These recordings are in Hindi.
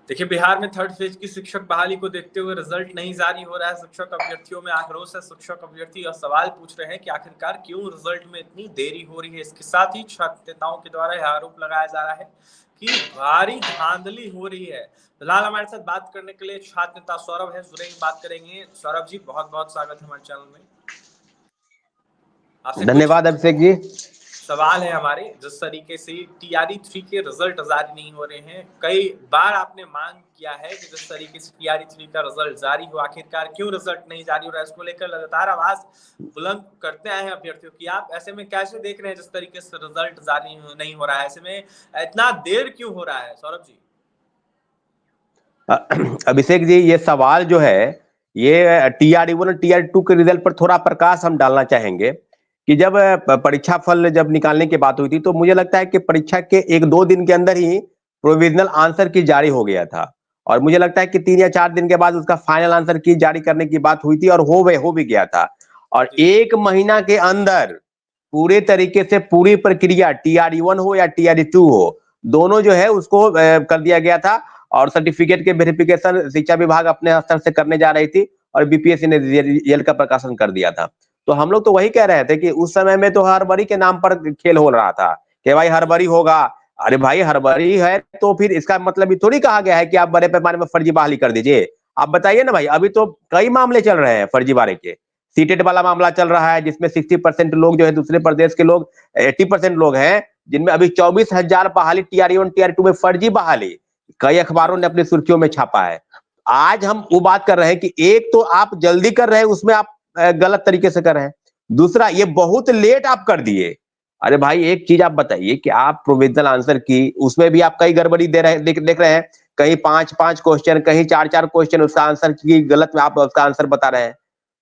देखिए, बिहार में थर्ड फेज की शिक्षक बहाली को देखते हुए रिजल्ट नहीं जारी हो रहा है। शिक्षक अभ्यर्थियों में आक्रोश है। शिक्षक अभ्यर्थी और सवाल पूछ रहे हैं कि आखिरकार क्यों रिजल्ट में इतनी देरी हो रही है। इसके साथ ही छात्र नेताओं के द्वारा यह आरोप लगाया जा रहा है कि भारी धांधली हो रही है। फिलहाल हमारे साथ बात करने के लिए छात्र नेता सौरभ है, जुड़ेंगे, बात करेंगे। सौरभ जी, बहुत बहुत स्वागत है हमारे चैनल में। आपसे कुछ धन्यवाद अभिषेक जी। सवाल है हमारे। जिस तरीके से TRE 3 के रिजल्ट जारी नहीं हो रहे हैं, कई बार आपने मांग किया है कि जिस तरीके से TRE 3 का रिजल्ट जारी हो, आखिरकार क्यों रिजल्ट नहीं जारी हो रहा है, इसको लेकर लगातार आवाज बुलंद करते आए हैं अभ्यर्थियों की। आप ऐसे में कैसे देख रहे हैं जिस तरीके से रिजल्ट जारी नहीं हो रहा है, ऐसे में इतना देर क्यों हो रहा है सौरभ जी? अभिषेक जी, ये सवाल जो है ये TRE 1 और TRE 2 के रिजल्ट पर थोड़ा प्रकाश हम डालना चाहेंगे कि जब परीक्षा फल जब निकालने की बात हुई थी तो मुझे लगता है कि परीक्षा के 1-2 दिन के अंदर ही प्रोविजनल आंसर की जारी हो गया था। और मुझे लगता है कि 3 या 4 दिन के बाद उसका फाइनल आंसर की जारी करने की बात हुई थी और हो भी गया था। और 1 महीना के अंदर पूरे तरीके से पूरी प्रक्रिया TRE 1 हो या TRE 2 हो, दोनों जो है उसको कर दिया गया था। और सर्टिफिकेट के वेरिफिकेशन शिक्षा विभाग अपने स्तर से करने जा रही थी और BPSC ने रिजल्ट का प्रकाशन कर दिया था। तो हम लोग तो वही कह रहे थे कि उस समय में तो हड़बड़ी के नाम पर खेल हो रहा था कि भाई हड़बड़ी होगा। अरे भाई, हड़बड़ी है तो फिर इसका मतलब ये थोड़ी कहा गया है कि आप बड़े पैमाने में फर्जी बहाली कर दीजिए। आप बताइए ना भाई, अभी तो कई मामले चल रहे हैं फर्जीवाड़े के। सीटेट वाला मामला चल रहा है जिसमें 60% लोग जो है दूसरे प्रदेश के लोग, 80% लोग हैं जिनमें अभी 24,000 बहाली TRE 1 TRE 2 में फर्जी बहाली कई अखबारों ने अपनी सुर्खियों में छापा है। आज हम वो बात कर रहे हैं कि एक तो आप जल्दी कर रहे हैं, उसमें आप गलत तरीके से कर रहे हैं। दूसरा, ये बहुत लेट आप कर दिए। अरे भाई, एक चीज आप बताइए कि आप प्रोविजनल आंसर की उसमें भी आप कई गड़बड़ी दे रहे देख रहे हैं। कहीं 5-5 क्वेश्चन, कहीं 4-4 क्वेश्चन उसका आंसर की गलत आप उसका आंसर बता रहे हैं।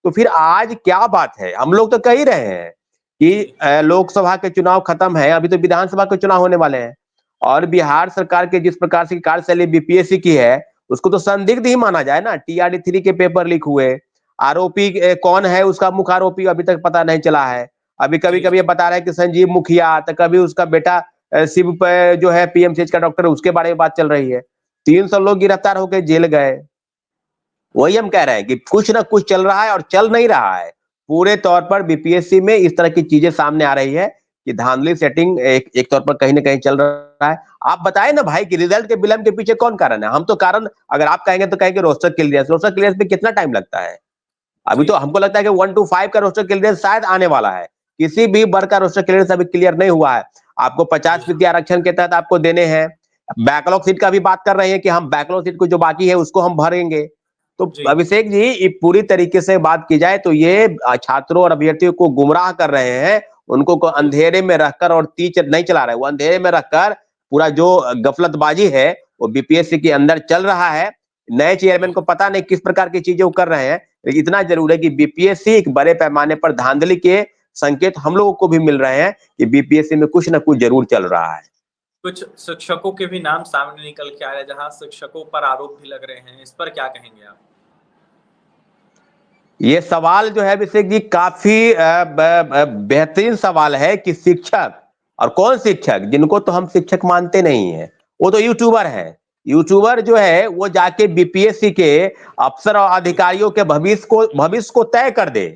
तो फिर आज क्या बात है? हम लोग तो कह ही रहे हैं कि लोकसभा के चुनाव खत्म है, अभी तो विधानसभा के चुनाव होने वाले हैं। और बिहार सरकार के जिस प्रकार से कार्यशैली BPSC की है उसको तो संदिग्ध ही माना जाए ना। TRE 3 के पेपर लीक हुए, आरोपी कौन है, उसका मुख्य आरोपी अभी तक पता नहीं चला है। अभी कभी कभी ये बता रहा है कि संजीव मुखिया, तो कभी उसका बेटा शिव जो है PMCH का डॉक्टर, उसके बारे में बात चल रही है। 300 लोग गिरफ्तार होकर जेल गए। वही हम कह रहे हैं कि कुछ ना कुछ चल रहा है और चल नहीं रहा है। पूरे तौर पर BPSC में इस तरह की चीजें सामने आ रही है कि धांधली सेटिंग एक तौर पर कहीं ना कहीं चल रहा है। आप बताएं ना भाई कि रिजल्ट के विलंब के पीछे कौन कारण है? हम तो कारण अगर आप कहेंगे तो कहेंगे रोस्टर क्लियरेंस। रोस्टर क्लियरेंस में कितना टाइम लगता है? अभी तो हमको लगता है कि 1 to 5 का रोस्टर क्लियरेंस शायद आने वाला है। किसी भी वर्ग का रोस्टर क्लियरेंस अभी क्लियर नहीं हुआ है। आपको 50% आरक्षण के तहत आपको देने हैं। बैकलॉग सीट का भी बात कर रहे हैं कि हम बैकलॉग सीट को जो बाकी है उसको हम भरेंगे। तो अभिषेक जी, पूरी तरीके से बात की जाए तो ये छात्रों और अभ्यर्थियों को गुमराह कर रहे हैं। उनको अंधेरे में रखकर और तीर नहीं चला रहे, वो अंधेरे में रखकर पूरा जो गफलतबाजी है वो BPSC के अंदर चल रहा है। नए चेयरमैन को पता नहीं किस प्रकार की चीजें वो कर रहे हैं। इतना जरूर है कि BPSC एक बड़े पैमाने पर धांधली के संकेत हम लोगों को भी मिल रहे हैं कि BPSC में कुछ ना कुछ जरूर चल रहा है। कुछ शिक्षकों के भी नाम सामने निकल के आ रहे हैं जहां शिक्षकों पर आरोप भी लग रहे हैं, इस पर क्या कहेंगे आप? ये सवाल जो है अभिषेक जी काफी बेहतरीन सवाल है कि शिक्षक, और कौन शिक्षक, जिनको तो हम शिक्षक मानते नहीं है, वो तो यूट्यूबर है। यूट्यूबर जो है वो जाके BPSC के अफसर और अधिकारियों के भविष्य को तय कर दे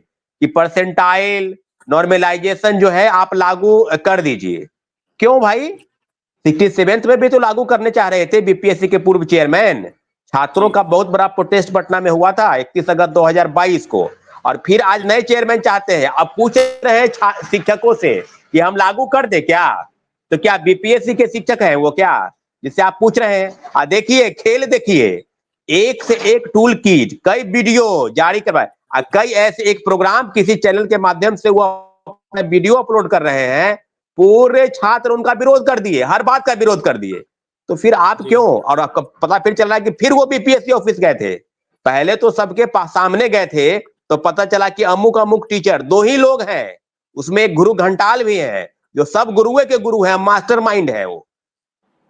कि परसेंटाइल नॉर्मलाइजेशन जो है आप लागू कर दीजिए। क्यों भाई? 67th में भी तो लागू करने चाह रहे थे BPSC के पूर्व चेयरमैन। छात्रों का बहुत बड़ा प्रोटेस्ट पटना में हुआ था 31 अगस्त 2022 को। और फिर आज नए चेयरमैन चाहते हैं। अब पूछ रहे हैं शिक्षकों से कि हम लागू कर दे क्या? तो क्या BPSC के शिक्षक हैं वो क्या, जिससे आप पूछ रहे हैं? देखिए खेल, देखिए एक से एक टूल किट, कई वीडियो जारी करवाए, कई ऐसे एक प्रोग्राम किसी चैनल के माध्यम से वो अपना वीडियो अपलोड कर रहे हैं। पूरे छात्र उनका विरोध कर दिए, हर बात का विरोध कर दिए। तो फिर आप क्यों? और आपको पता फिर चल रहा है कि फिर वो BPSC ऑफिस गए थे। पहले तो सबके सामने गए थे तो पता चला कि अमुक अमुक टीचर 2 ही लोग हैं, उसमें एक गुरु घंटाल भी है जो सब गुरुए के गुरु है, मास्टरमाइंड है वो,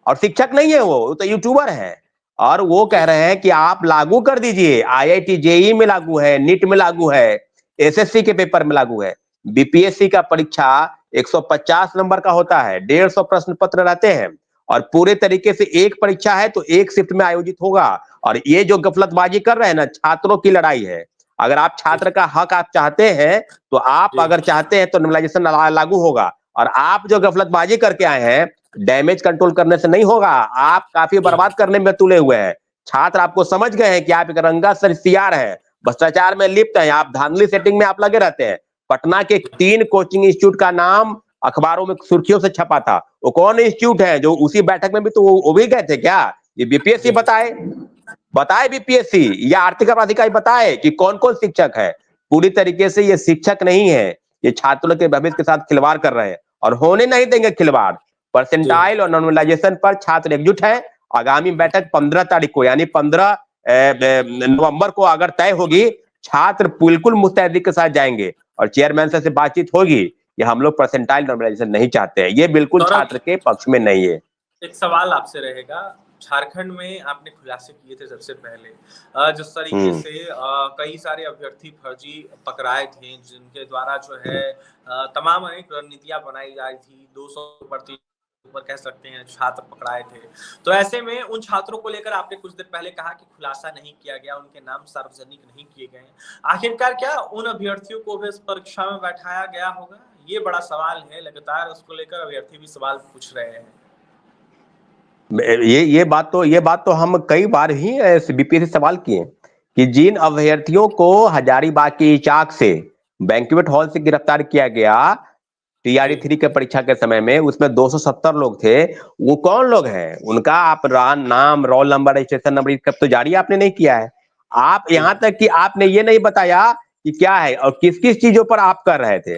और शिक्षक नहीं है वो तो यूट्यूबर है। और वो कह रहे हैं कि आप लागू कर दीजिए। IIT JEE में लागू है, नीट में लागू है, SSC के पेपर में लागू है। BPSC का परीक्षा 150 नंबर का होता है, 150 प्रश्न पत्र रहते हैं और पूरे तरीके से एक परीक्षा है तो एक शिफ्ट में आयोजित होगा। और ये जो गफलतबाजी कर रहे हैं ना, छात्रों की लड़ाई है। अगर आप छात्र का हक आप चाहते हैं तो आप जी अगर चाहते हैं तो नॉर्मलाइजेशन लागू होगा। और आप जो गफलतबाजी करके आए हैं, डैमेज कंट्रोल करने से नहीं होगा, आप काफी बर्बाद करने में तुले हुए हैं। छात्र आपको समझ गए हैं कि आप एक रंगा सरसियार हैं, भ्रष्टाचार में लिप्त हैं, आप धांधली सेटिंग में आप लगे रहते हैं। पटना के 3 कोचिंग इंस्टीट्यूट का नाम अखबारों में सुर्खियों से छपा था। वो कौन इंस्टीट्यूट है जो उसी बैठक में भी तो वो भी गए थे क्या? ये बीपीएससी बताए, बताए बीपीएससी या आर्थिक अपराध अधिकारी बताए कि कौन कौन शिक्षक है। पूरी तरीके से ये शिक्षक नहीं है, ये छात्रों के भविष्य के साथ खिलवाड़ कर रहे हैं और होने नहीं देंगे खिलवाड़। जी परसेंटाइल और नॉर्मलाइजेशन पर छात्र एकजुट है। आगामी बैठक 15 तारीख को यानी 15 नवंबर को अगर तय होगी, छात्र बिल्कुल मुस्तैदी के साथ जाएंगे और चेयरमैन से बातचीत होगी कि हम लोग परसेंटाइल नॉर्मलाइजेशन नहीं चाहते हैं। ये बिल्कुल सौरभ, छात्र के पक्ष में नहीं है। एक सवाल आपसे रहेगा। झारखंड में आपने खुलासे किए थे सबसे पहले, जिस तरीके से कई सारे अभ्यर्थी फर्जी पकड़ाए थे, जिनके द्वारा जो है तमाम अनेक रणनीतियां बनाई जा रही थी। 200 ऊपर कह सकते हैं छात्र पकड़ाए थे। तो ऐसे में उन छात्रों को लेकर आपने कुछ देर पहले कहा कि खुलासा नहीं किया गया, उनके नाम सार्वजनिक नहीं किए गए। आखिरकार क्या उन अभ्यर्थियों को भी इस परीक्षा में बैठाया गया होगा? ये बड़ा सवाल है, लगातार उसको लेकर अभ्यर्थी भी सवाल पूछ रहे हैं। ये बात तो हम कई बार ही बीपीएससी सवाल किए कि जिन अभ्यर्थियों को हजारीबाग की चाक से बैंक्वेट हॉल से गिरफ्तार किया गया टीआरई 3 के परीक्षा के समय में, उसमें 270 लोग थे। वो कौन लोग हैं? उनका आप नाम, रोल नंबर, रजिस्ट्रेशन नंबर कब तो जारी आपने नहीं किया है। आप यहां तक कि आपने ये नहीं बताया कि क्या है और किस किस चीजों पर आप कर रहे थे।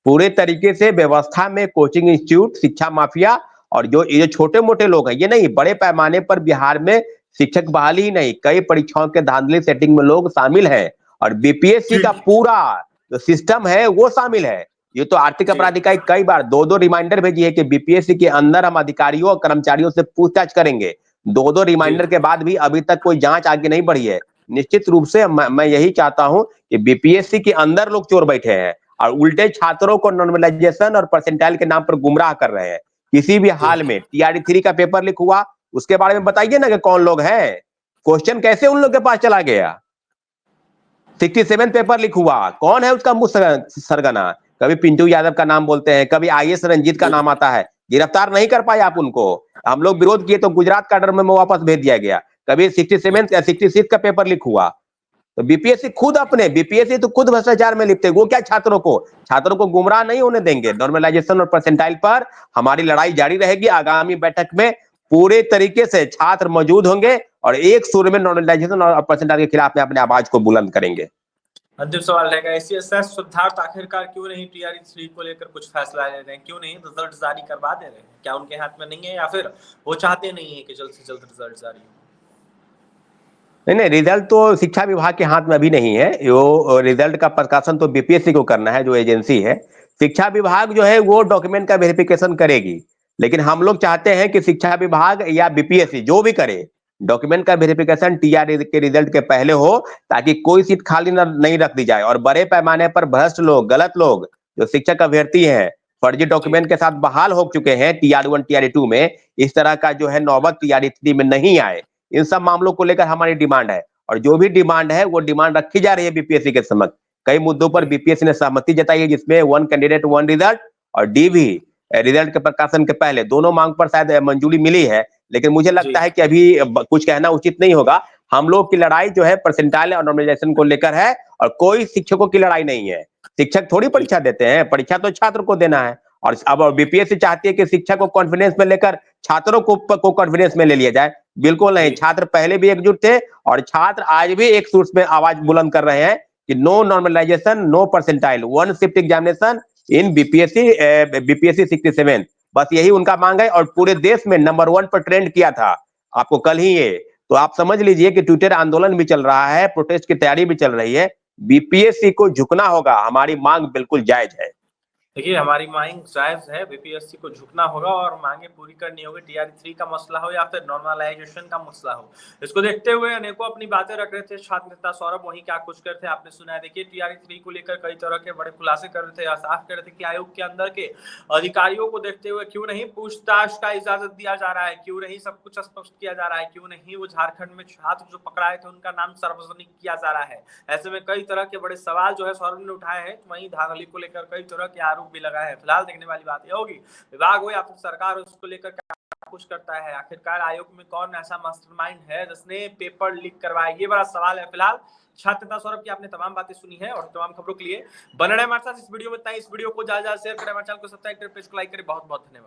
पूरे तरीके से व्यवस्था में कोचिंग इंस्टीट्यूट, शिक्षा माफिया और जो ये छोटे मोटे लोग हैं, ये नहीं, बड़े पैमाने पर बिहार में शिक्षक बहाली ही नहीं, कई परीक्षाओं के धांधली सेटिंग में लोग शामिल हैं और बीपीएससी का पूरा जो सिस्टम है वो शामिल है। ये तो आर्थिक अपराध इकाई कई बार 2-2 रिमाइंडर भेजी है कि बीपीएससी के अंदर हम अधिकारियों और कर्मचारियों से पूछताछ करेंगे। 2-2 रिमाइंडर के बाद भी अभी तक कोई जांच आगे नहीं बढ़ी है। निश्चित रूप से मैं यही चाहता हूं कि बीपीएससी के अंदर लोग चोर बैठे हैं और उल्टे छात्रों को नॉर्मलाइजेशन और परसेंटाइल के नाम पर गुमराह कर रहे हैं। किसी भी हाल में टीआरई 3 का पेपर लीक हुआ, उसके बारे में बताइए ना कि कौन लोग हैं। क्वेश्चन कैसे उन लोग के पास चला गया? 67 पेपर लीक हुआ, कौन है उसका मुख्य सरगना? कभी पिंटू यादव का नाम बोलते हैं, कभी आईएएस रंजीत का नाम आता है, गिरफ्तार नहीं कर पाए आप उनको। हम लोग विरोध किए तो गुजरात का में वापस भेज दिया गया। कभी 67 या 66 का पेपर लीक हुआ। तो बीपीएससी खुद बीपीएससी तो खुद भ्रष्टाचार में लिप्त है। वो क्या छात्रों को गुमराह नहीं होने देंगे। नॉर्मलाइजेशन और परसेंटाइल पर हमारी लड़ाई जारी रहेगी। आगामी बैठक में पूरे तरीके से छात्र मौजूद होंगे और एक सुर में नॉर्मलाइजेशन और परसेंटाइल के खिलाफ में अपने आवाज को बुलंद करेंगे। अंतिम सवाल रहेगा, एससीएसएस सिद्धार्थ आखिरकार क्यों नहीं टीआरई 3 को लेकर कुछ फैसला ले रहे हैं? क्यों नहीं रिजल्ट जारी करवा दे रहे हैं? क्या उनके हाथ में नहीं है या फिर वो चाहते नहीं है कि जल्द से जल्द रिजल्ट जारी हो? नहीं, रिजल्ट तो शिक्षा विभाग के हाथ में अभी नहीं है। वो रिजल्ट का प्रकाशन तो बीपीएससी को करना है, जो एजेंसी है। शिक्षा विभाग जो है वो डॉक्यूमेंट का वेरिफिकेशन करेगी, लेकिन हम लोग चाहते हैं कि शिक्षा विभाग या बीपीएससी जो भी करे, डॉक्यूमेंट का वेरिफिकेशन टीआरई के रिजल्ट के पहले हो, ताकि कोई सीट खाली नहीं रख दी जाए और बड़े पैमाने पर भ्रष्ट लोग, गलत लोग, जो शिक्षक अभ्यर्थी हैं, फर्जी डॉक्यूमेंट के साथ बहाल हो चुके हैं टीआरई 1 टीआरई 2 में, इस तरह का जो है नौबत टीआरई 3 में नहीं आए। इन सब मामलों को लेकर हमारी डिमांड है और जो भी डिमांड है वो डिमांड रखी जा रही है बीपीएससी के समक्ष। कई मुद्दों पर बीपीएससी ने सहमति जताई है, जिसमें 1 कैंडिडेट 1 रिजल्ट और डी भी रिजल्ट के प्रकाशन के पहले, दोनों मांग पर शायद मंजूरी मिली है। लेकिन मुझे लगता है कि अभी कुछ कहना उचित नहीं होगा। हम लोग की लड़ाई जो है परसेंटाइल और नॉर्मलाइजेशन को लेकर है और कोई शिक्षकों की लड़ाई नहीं है। शिक्षक थोड़ी परीक्षा देते हैं, परीक्षा तो छात्र को देना है। और अब बीपीएससी चाहती है कि शिक्षक को कॉन्फिडेंस में लेकर छात्रों को कॉन्फिडेंस में ले लिया जाए। बिल्कुल नहीं, छात्र पहले भी एकजुट थे और छात्र आज भी एक सुर में आवाज बुलंद कर रहे हैं कि no normalization, no percentile, 1 shift examination in BPSC 67। बस यही उनका मांग है और पूरे देश में नंबर 1 पर ट्रेंड किया था आपको कल ही ये। तो आप समझ लीजिए कि ट्विटर आंदोलन भी चल रहा है, प्रोटेस्ट की तैयारी भी चल रही है। बीपीएससी को झुकना होगा, हमारी मांग बिल्कुल जायज है। देखिए, हमारी मांग जायज है, बीपीएससी को झुकना होगा और मांगे पूरी करनी होगी। टीआरई 3 का मसला हो या फिर नॉर्मलाइजेशन का मसला हो, इसको देखते हुए अनेकों अपनी बातें रख रहे थे। छात्र नेता सौरभ वहीं क्या कुछ कर थे आपने सुना है। देखिए, टीआरई 3 को लेकर कई तरह के बड़े खुलासे कर रहे थे, साफ कर रहे थे कि आयोग के अंदर के अधिकारियों को देखते हुए क्यों नहीं पूछताछ का इजाजत दिया जा रहा है, क्यों नहीं सब कुछ स्पष्ट किया जा रहा है, क्यों नहीं वो झारखंड में छात्र जो पकड़ाए थे उनका नाम सार्वजनिक किया जा रहा है। ऐसे में कई तरह के बड़े सवाल जो है सौरभ ने उठाए हैं। वहीं धांधली को लेकर कई तरह के आरोप भी लगाए हैं। फिलहाल देखने वाली बात यह होगी विभाग हो या फिर सरकार उसको लेकर क्या कुछ करता है। आखिरकार आयोग में कौन ऐसा मास्टरमाइंड है जिसने पेपर लीक करवाया, ये बड़ा सवाल है। फिलहाल छात्र नेता सौरभ की आपने तमाम बातें सुनी है और तमाम खबरों के लिए बने रहे हमारे साथ। इस वीडियो में इतना ही। इस वीडियो को ज्यादा शेयर करें, हमारे चैनल को सब्सक्राइब करें, पेज को लाइक करें। बहुत बहुत धन्यवाद।